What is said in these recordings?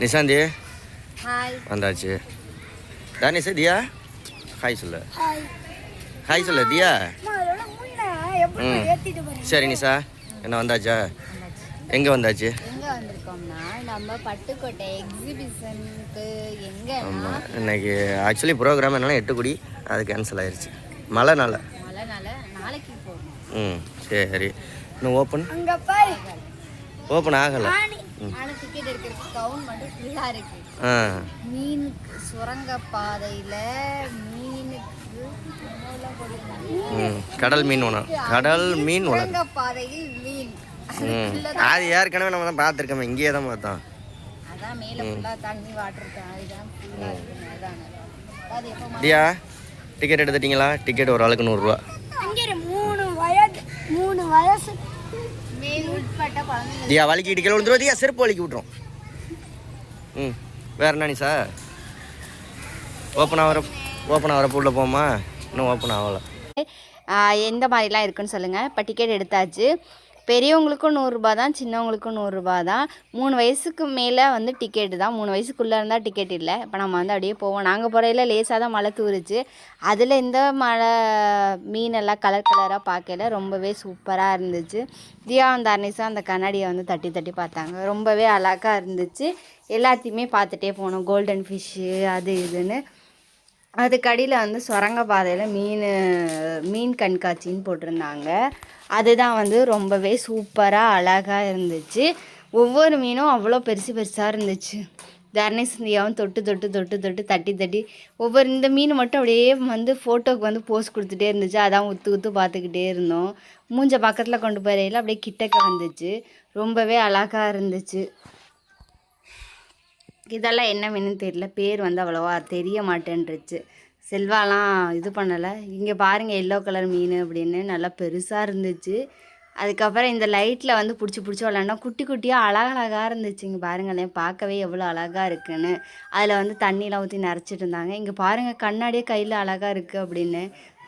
Nishanthi hi வந்தாச்சு. தானிஷ் தியா hi சொல்லு. Hi hi சொல்லு தியா. ம் சரி நிஷா என்ன வந்தாச்சா? எங்கே வந்தாச்சு? எங்கே வந்திருக்கோம்னா நம்ம பட்டுக்கோட்டை எக்ஸிபிஷனுக்கு எங்கே ஆமாம், இன்னைக்கு ஆக்சுவலி ப்ரோக்ராம் என்னன்னா 8 குடி, அது கேன்சல் ஆயிடுச்சு மழைனால. நாளைக்கு போகணும். ம் சரி. இன்னும் ஓப்பன் ஆகலை. ஆனால் டிக்கெட் எடுக்கிறதுக்கு கவுண்ட் மட்டும் ஃபுல்லாக இருக்கு. மீனுக்கு சுரங்க பாதையில் மீனுக்கு கடல் மீன் உணவு, கடல் மீன் உணவு சுரங்க பாதையில் மீன். அது ஏற்கனவே நம்ம தான் பார்த்துருக்கோம், இங்கேயே தான் பார்த்தோம். அதான் மேலே ஃபுல்லாக தண்ணி வாட்டர் அதுதான் ஃபுல்லாக இருக்குங்க. அதானே அது எப்போ தியா டிக்கெட் எடுத்துட்டீங்களா? டிக்கெட் ஒரு ஆளுக்கு 100 ரூபா. அங்கே 3 வயசு மேல் உட்பட்ட குழந்தைங்க. தியா வலிக்கிட்டு கீழே விழுந்துருவோம். தியா செருப்பு வலிக்கி விட்ருவோம். வேற என்ன நீ சார் ஓப்பன் ஆகிற உள்ள போமா? இன்னும் ஓப்பன் ஆகலை. எந்த மாதிரிலாம் இருக்குன்னு சொல்லுங்கள். இப்போ டிக்கெட் எடுத்தாச்சு. பெரியவங்களுக்கும் 100 ரூபா தான், சின்னவங்களுக்கும் 100 ரூபா தான். 3 வயசுக்கு மேலே வந்து டிக்கெட்டு தான். 3 வயசுக்குள்ளே இருந்தால் டிக்கெட் இல்லை. இப்போ நம்ம வந்து அப்படியே போவோம். நாங்கள் போகிறதில் லேசாக தான் மழை தூருச்சு. அதில் இந்த மழை மீனெல்லாம் கலர் கலராக பார்க்கல ரொம்பவே சூப்பராக இருந்துச்சு. தியா அந்த அர்னிஸாக அந்த கண்ணாடியை வந்து தட்டி தட்டி பார்த்தாங்க. ரொம்பவே அழகாக இருந்துச்சு. எல்லாத்தையுமே பார்த்துட்டே போனோம். கோல்டன் ஃபிஷ்ஷு அது இதுன்னு. அதுக்கடியில் வந்து சுரங்க பாதையில் மீன் கண்காட்சின்னு போட்டிருந்தாங்க. அதுதான் வந்து ரொம்பவே சூப்பராக அழகாக இருந்துச்சு. ஒவ்வொரு மீனும் அவ்வளோ பெருசாக இருந்துச்சு. தர்ணேஷ் இந்தியாவும் தொட்டு தட்டி ஒவ்வொரு இந்த மீன் மட்டும் அப்படியே வந்து ஃபோட்டோவுக்கு வந்து போஸ் கொடுத்துட்டே இருந்துச்சு. அதான் உத்து பார்த்துக்கிட்டே இருந்தோம். மூஞ்ச பக்கத்தில் கொண்டு போயில அப்படியே கிட்டக்க வந்துச்சு. ரொம்பவே அழகாக இருந்துச்சு. இதெல்லாம் என்ன மீனுன்னு தெரியல, பேர் வந்து அவ்வளோவா தெரிய மாட்டேன்ருச்சு. செல்வாலாம் இது பண்ணலை. இங்கே பாருங்கள் எல்லோ கலர் மீன் அப்படின்னு நல்லா பெருசாக இருந்துச்சு. அதுக்கப்புறம் இந்த லைட்டில் வந்து பிடிச்சி விளாண்டா குட்டி குட்டியாக அழகழகாக இருந்துச்சு. இங்கே பாருங்களேன், பார்க்கவே எவ்வளோ அழகாக இருக்குன்னு. அதில் வந்து தண்ணியெலாம் ஊற்றி நிறச்சிட்டு இருந்தாங்க. இங்கே பாருங்கள் கண்ணாடியே கையில் அழகாக இருக்குது அப்படின்னு,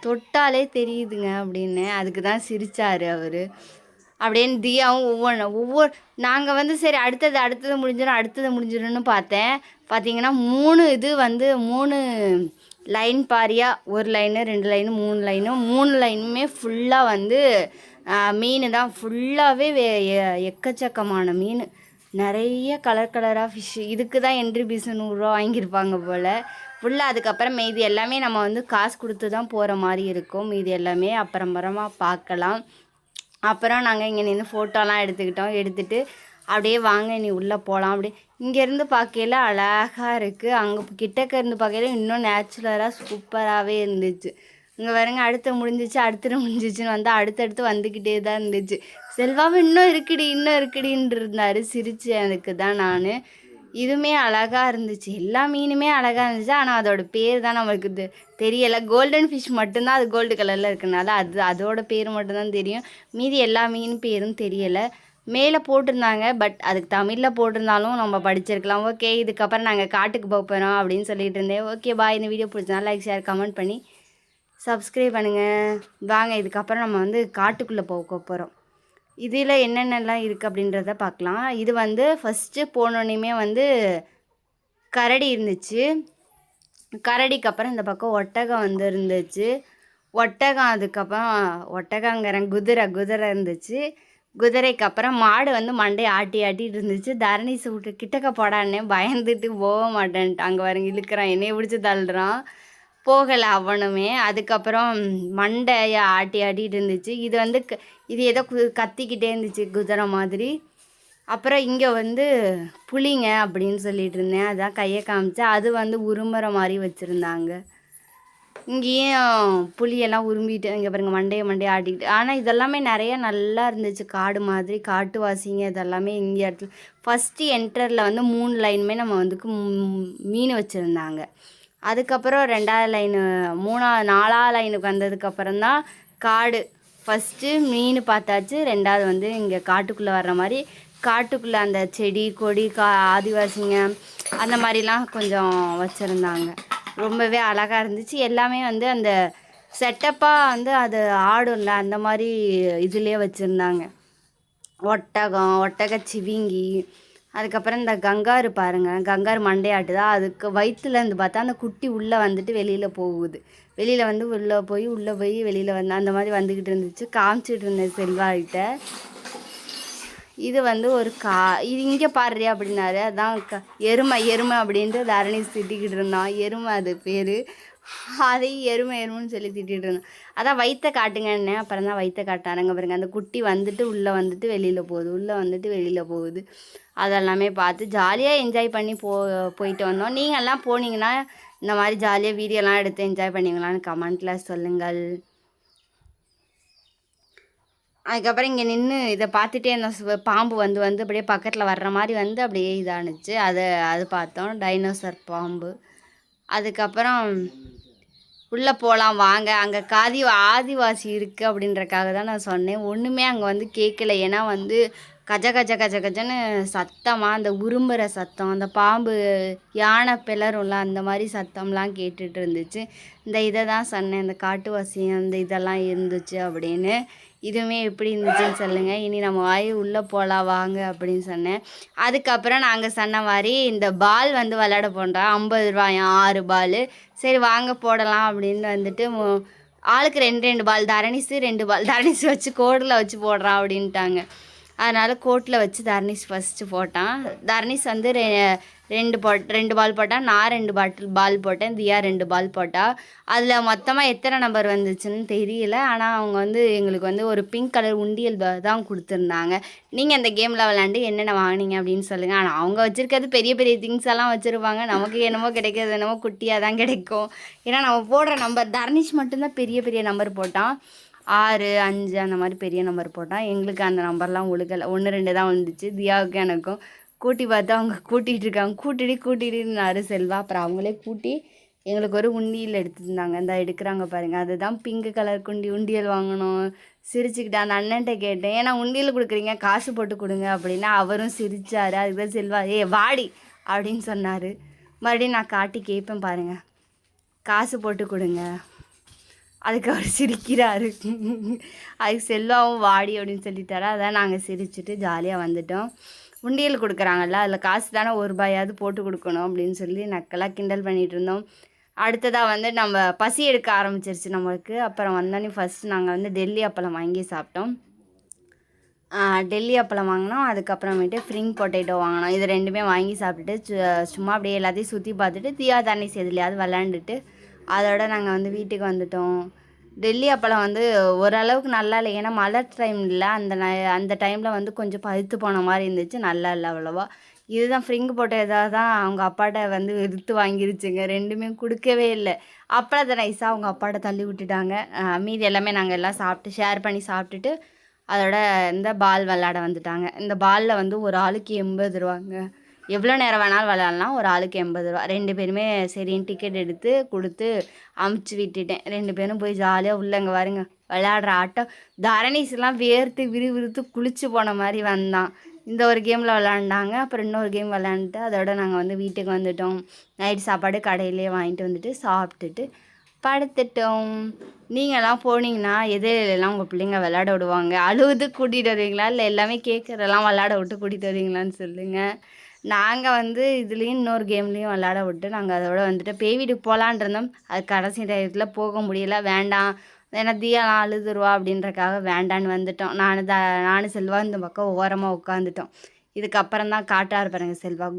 தொட்டாலே தெரியுதுங்க அப்படின்னு. அதுக்கு தான் சிரித்தார் அவர். அப்படின்னு தியாவும் ஒவ்வொரு நாங்கள் வந்து சரி அடுத்தது முடிஞ்சிடும்னு பார்த்தீங்கன்னா 3 லைன் பாரியாக 1 லைனு 2 லைனு 3 லைனும் 3 லைனுமே ஃபுல்லாக வந்து மீன் தான். ஃபுல்லாகவே எக்கச்சக்கமான மீன், நிறைய கலராக ஃபிஷ்ஷு. இதுக்கு தான் என்ட்ரி பீஸு 100 ரூபா வாங்கியிருப்பாங்க போல் ஃபுல்லாக. அதுக்கப்புறம் மீதி எல்லாமே நம்ம வந்து காசு கொடுத்து தான் போகிற மாதிரி இருக்கும். மீதி எல்லாமே அப்புறமா பார்க்கலாம். அப்புறம் நாங்கள் இங்கே நின்று ஃபோட்டோலாம் எடுத்துகிட்டு அப்படியே வாங்க நீ உள்ளே போகலாம். அப்படி இங்கேருந்து பார்க்கையில் அழகாக இருக்குது. அங்கே கிட்டக்க இருந்து பார்க்கையில இன்னும் நேச்சுரலாக சூப்பராகவே இருந்துச்சு. இங்கே பாருங்க அடுத்து முடிஞ்சிச்சுன்னு வந்தால் அடுத்தடுத்து வந்துக்கிட்டே தான் இருந்துச்சு. செல்வாவும் இன்னும் இருக்குடின்னு இருந்தார். சிரிச்சு அதுக்கு தான் நான். இதுவுமே அழகாக இருந்துச்சு. எல்லா மீனுமே அழகாக இருந்துச்சு. ஆனால் அதோட பேர் தான் நம்மளுக்கு தெரியலை. கோல்டன் ஃபிஷ் மட்டும்தான், அது கோல்டு கலரில் இருக்கனால அதோட பேர் மட்டும்தான் தெரியும். மீதி எல்லா மீன் பேரும் தெரியலை. மேலே போட்டிருந்தாங்க, பட் அதுக்கு தமிழில் போட்டிருந்தாலும் நம்ம படிச்சிருக்கலாம். ஓகே, இதுக்கப்புறம் நாங்கள் காட்டுக்கு போக போகிறோம் அப்படின்னு சொல்லிட்டு இருந்தேன். Okay bye. இந்த வீடியோ பிடிச்சனால லைக் ஷேர் கமெண்ட் பண்ணி சப்ஸ்கிரைப் பண்ணுங்கள். வாங்க இதுக்கப்புறம் நம்ம வந்து காட்டுக்குள்ளே போக போகிறோம். இதில் என்னென்னலாம் இருக்குது அப்படின்றத பார்க்கலாம். இது வந்து ஃபஸ்ட்டு போனோன்னையுமே வந்து கரடி இருந்துச்சு. கரடிக்கு அப்புறம் இந்த பக்கம் ஒட்டகம் வந்து இருந்துச்சு. அதுக்கப்புறம் ஒட்டகங்கிறேன் குதிரை இருந்துச்சு. குதிரைக்கு அப்புறம் மாடு வந்து மண்டையை ஆட்டிகிட்டு இருந்துச்சு. தரணிசை விட்டு கிட்டக்க போடான்னே பயந்துட்டு போக மாட்டேன்ட்டு அங்கே வரங்க இழுக்கிறான், என்னையை பிடிச்சி தள்ளுறான். போகலை அவனுமே. அதுக்கப்புறம் மண்டையை ஆட்டிகிட்டு இருந்துச்சு. இது வந்து இது ஏதோ கத்திக்கிட்டே இருந்துச்சு குதிரை மாதிரி. அப்புறம் இங்கே வந்து புளிங்க அப்படின்னு சொல்லிட்டு இருந்தேன், அதான் கையை காமிச்சேன். அது வந்து உருமுறை மாதிரி வச்சுருந்தாங்க. இங்கேயும் புளியெல்லாம் உரும்பிட்டு இங்கே பாருங்க மண்டையை ஆட்டிக்கிட்டு. ஆனால் இதெல்லாமே நிறைய நல்லா இருந்துச்சு. காடு மாதிரி காட்டுவாசிங்க இதெல்லாமே இங்கே இடத்துல. ஃபஸ்ட்டு என்ட்ரில் வந்து 3 லைனுமே நம்ம வந்து மீன் வச்சுருந்தாங்க. அதுக்கப்புறம் 2வது லைனு 4வது லைனுக்கு வந்ததுக்கப்புறம் தான் காடு. ஃபஸ்ட்டு மீன் பார்த்தாச்சு. 2வது வந்து இங்கே காட்டுக்குள்ளே வர்ற மாதிரி, காட்டுக்குள்ளே அந்த செடி கொடி ஆதிவாசிங்க அந்த மாதிரிலாம் கொஞ்சம் வச்சுருந்தாங்க. ரொம்பவே அழகாக இருந்துச்சு. எல்லாமே வந்து அந்த செட்டப்பாக வந்து அது ஆடும்ல அந்த மாதிரி இதுலேயே வச்சுருந்தாங்க. ஒட்டகச்சிவிங்கி அதுக்கப்புறம் இந்த கங்காரு பாருங்கள், கங்காரு மண்டையாட்டுதா, அதுக்கு வயிற்றுலேருந்து பார்த்தா அந்த குட்டி உள்ளே வந்துட்டு வெளியில் போகுது. வெளியில் வந்து உள்ளே போய் வெளியில் வந்து அந்த மாதிரி வந்துக்கிட்டு இருந்துச்சு. காமிச்சிட்டு இருந்தேன் செல்வாகிட்ட. இது வந்து ஒரு இது இங்கே பாடுறியா அப்படின்னாரு. அதான் எருமை அப்படின்ட்டு தரணி திட்டிக்கிட்டு இருந்தான். எருமை அது பேர். அதையும் எருமைன்னு சொல்லி திட்டிகிட்டு இருந்தேன். அதான் வயிற்ற காட்டுங்கன்னே. அப்புறம் தான் வயிற்ற காட்டாருங்க பாருங்க. அந்த குட்டி வந்துட்டு உள்ளே வந்துட்டு வெளியில் போகுது. அதெல்லாமே பார்த்து ஜாலியாக என்ஜாய் பண்ணி போயிட்டு வந்தோம். நீங்கள்லாம் போனீங்கன்னா இந்த மாதிரி ஜாலியாக வீடியோலாம் எடுத்து என்ஜாய் பண்ணிங்களான்னு கமெண்ட்டில் சொல்லுங்கள். அதுக்கப்புறம் இங்கே நின்று இதை பார்த்துட்டே இருந்தோம். பாம்பு வந்து அப்படியே பக்கத்தில் வர்ற மாதிரி வந்து அப்படியே இதானுச்சு. அது பார்த்தோம், டைனோசர் பாம்பு. அதுக்கப்புறம் உள்ளே போகலாம் வாங்க, அங்கே ஆதிவாசி இருக்குது அப்படின்றக்காக தான் நான் சொன்னேன். ஒன்றுமே அங்கே வந்து கேட்கல. ஏன்னா வந்து கஜன்னு சத்தமாக அந்த உரும்புகிற சத்தம், அந்த பாம்பு யானை பிளரும்ல அந்த மாதிரி சத்தம்லாம் கேட்டுட்டு இருந்துச்சு. இதை தான் சொன்னேன், இந்த காட்டுவாசி அந்த இதெல்லாம் இருந்துச்சு அப்படின்னு. இதுவுமே எப்படி இருந்துச்சுன்னு சொல்லுங்கள். இனி நம்ம உள்ளே போகலாம் வாங்க அப்படின்னு சொன்னேன். அதுக்கப்புறம் நாங்கள் சொன்ன மாதிரி இந்த பால் வந்து விளையாட போன்றோம். 50 ரூபாயா 6 பால். சரி வாங்க போடலாம் அப்படின்னு வந்துட்டு ஆளுக்கு 2 பால், தரணிஸு 2 பால், தரணிஸ் வச்சு கோடில் வச்சு போடுறான் அப்படின்ட்டாங்க. அதனால் கோட்டில் வச்சு தர்னிஷ் ஃபஸ்ட்டு போட்டான். தர்னிஷ் வந்து 2 பால் போட்டான். நான் 2 பால் போட்டேன். தியா 2 பால் போட்டால். அதில் மொத்தமாக எத்தனை நம்பர் வந்துச்சுன்னு தெரியல. ஆனால் அவங்க வந்து எங்களுக்கு வந்து ஒரு பிங்க் கலர் உண்டியல் தான் கொடுத்துருந்தாங்க. நீங்கள் இந்த கேமில் விளாண்டு என்னென்ன வாங்கினீங்க அப்படின்னு சொல்லுங்கள். ஆனால் அவங்க வச்சுருக்கிறது பெரிய பெரிய திங்ஸ் எல்லாம் வச்சுருப்பாங்க. நமக்கு என்னமோ கிடைக்கிறது என்னமோ குட்டியாக தான் கிடைக்கும். ஏன்னா நம்ம போடுற நம்பர் தர்னிஷ் மட்டும்தான் பெரிய பெரிய நம்பர் போட்டான். 6, 5 அந்த மாதிரி பெரிய நம்பர் போட்டால் எங்களுக்கு அந்த நம்பர்லாம் ஒழுகலை. 1, 2 தான் வந்துச்சு. தியாவுக்கு எனக்கும் கூட்டி பார்த்தா அவங்க கூட்டிகிட்டு இருக்காங்க. கூட்டிடுனாரு செல்வா. அப்புறம் அவங்களே கூட்டி எங்களுக்கு ஒரு உண்டியல் எடுத்துருந்தாங்க. இந்த எடுக்கிறாங்க பாருங்கள், அதுதான் பிங்க் கலர் உண்டியல் வாங்கணும். சிரிச்சுக்கிட்டேன். அந்த அண்ணன்ட்ட கேட்டேன், ஏன்னா உண்டியல் கொடுக்குறீங்க காசு போட்டு கொடுங்க அப்படின்னா அவரும் சிரித்தார். அதுக்குதான் செல்வா வாடி அப்படின்னு சொன்னார். மறுபடியும் நான் காட்டி கேட்பேன் பாருங்கள், காசு போட்டு கொடுங்க. அதுக்கு அவர் சிரிக்கிறாரு. அதுக்கு செல்வாவும் வாடி அப்படின்னு சொல்லிட்டாரா. அதான் நாங்கள் சிரிச்சுட்டு ஜாலியாக வந்துட்டோம். உண்டியல் கொடுக்குறாங்கல்ல, அதில் காசு தானே 1 ரூபாயாவது போட்டு கொடுக்கணும் அப்படின்னு சொல்லி நக்கலாக கிண்டல் பண்ணிகிட்டு இருந்தோம். அடுத்ததாக வந்து நம்ம பசி எடுக்க ஆரம்பிச்சிருச்சு நம்மளுக்கு. அப்புறம் வந்தோடனே ஃபஸ்ட்டு நாங்கள் வந்து டெல்லி அப்பளம் வாங்கி சாப்பிட்டோம். டெல்லி அப்பளம் வாங்கினோம். அதுக்கப்புறமேட்டு ஃப்ரிங் பொட்டேட்டோ வாங்கினோம். இது 2மே வாங்கி சாப்பிட்டுட்டு சும்மா அப்படியே எல்லாத்தையும் சுற்றி பார்த்துட்டு தியா தண்ணி எதுலையாவது விளாண்டுட்டு அதோட நாங்கள் வந்து வீட்டுக்கு வந்துட்டோம். டெல்லி அப்பளம் வந்து ஓரளவுக்கு நல்லா இல்லை. ஏன்னா மழை டைம் இல்லை. அந்த டைமில் வந்து கொஞ்சம் பழுத்து போன மாதிரி இருந்துச்சு. நல்லா இல்லை அவ்வளோவா. இதுதான் ஃப்ரிங் பொட்டேட்டோ தான் அவங்க அப்பாட்ட வந்து எடுத்து வாங்கிருச்சுங்க. 2மே கொடுக்கவே இல்லை. அப்பளத்தை நைஸாக அவங்க அப்பாட்ட தள்ளி விட்டுட்டாங்க. மீதி எல்லாமே நாங்கள் எல்லாம் சாப்பிட்டு ஷேர் பண்ணி சாப்பிட்டுட்டு அதோட இந்த பால் விளாட வந்துட்டாங்க. இந்த பாலில் வந்து ஒரு ஆளுக்கு 80 ரூபாங்க. எவ்வளோ நேரம் வேணாலும் விளாட்லாம். ஒரு ஆளுக்கு 80 ரூபா. 2 பேருமே சரின்னு டிக்கெட் எடுத்து கொடுத்து அமுச்சு விட்டுட்டேன். 2 பேரும் போய் ஜாலியாக உள்ளங்க பாருங்க விளையாடுற ஆட்டம். தரணிஸ்லாம் வேர்த்து விறுவிறுத்து குளிச்சு போன மாதிரி வந்தான். இந்த ஒரு கேமில் விளாண்டாங்க. அப்புறம் இன்னொரு கேம் விளாண்டுட்டு அதோட நாங்கள் வந்து வீட்டுக்கு வந்துட்டோம். நைட் சாப்பாடு கடையிலே வாங்கிட்டு வந்துட்டு சாப்பிட்டுட்டு படுத்துட்டோம். நீங்கள்லாம் போனீங்கன்னா எதெல்லாம் உங்கள் பிள்ளைங்க விளையாட விடுவாங்க? அழுவுது கூட்டிகிட்டு வருவீங்களா, இல்லை எல்லாமே கேட்குறதெல்லாம் விளையாட விட்டு கூட்டிகிட்டு வருவீங்களான்னு சொல்லுங்கள். நாங்கள் வந்து இதுலேயும் இன்னொரு கேம்லேயும் விளையாட விட்டு நாங்கள் அதோட வந்துட்டு பேய் வீட்டுக்கு போகலான் இருந்தோம். அது கடைசி டயத்தில் போக முடியல. வேண்டாம், ஏன்னா தியாலாம் அழுதுருவா அப்படின்றக்காக வேண்டான்னு வந்துட்டோம். நானும் செல்வா இந்த பக்கம் ஓரமாக உட்காந்துட்டோம். இதுக்கப்புறம் தான் காட்டாரு பாருங்க செல்வா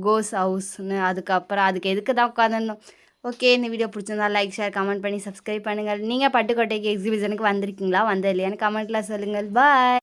கோஸ் ஹவுஸ்னு. அதுக்கப்புறம் அதுக்கு எதுக்கு தான் உட்காந்துருந்தோம். ஓகே, இந்த வீடியோ பிடிச்சிருந்தா லைக், ஷேர், கமெண்ட் பண்ணி சப்ஸ்கிரைப் பண்ணுங்கள். நீங்கள் பட்டுக்கோட்டைக்கு எக்ஸிபிஷனுக்கு வந்திருக்கீங்களா, வந்தது இல்லையான்னு கமெண்ட்டில் சொல்லுங்கள். பாய்.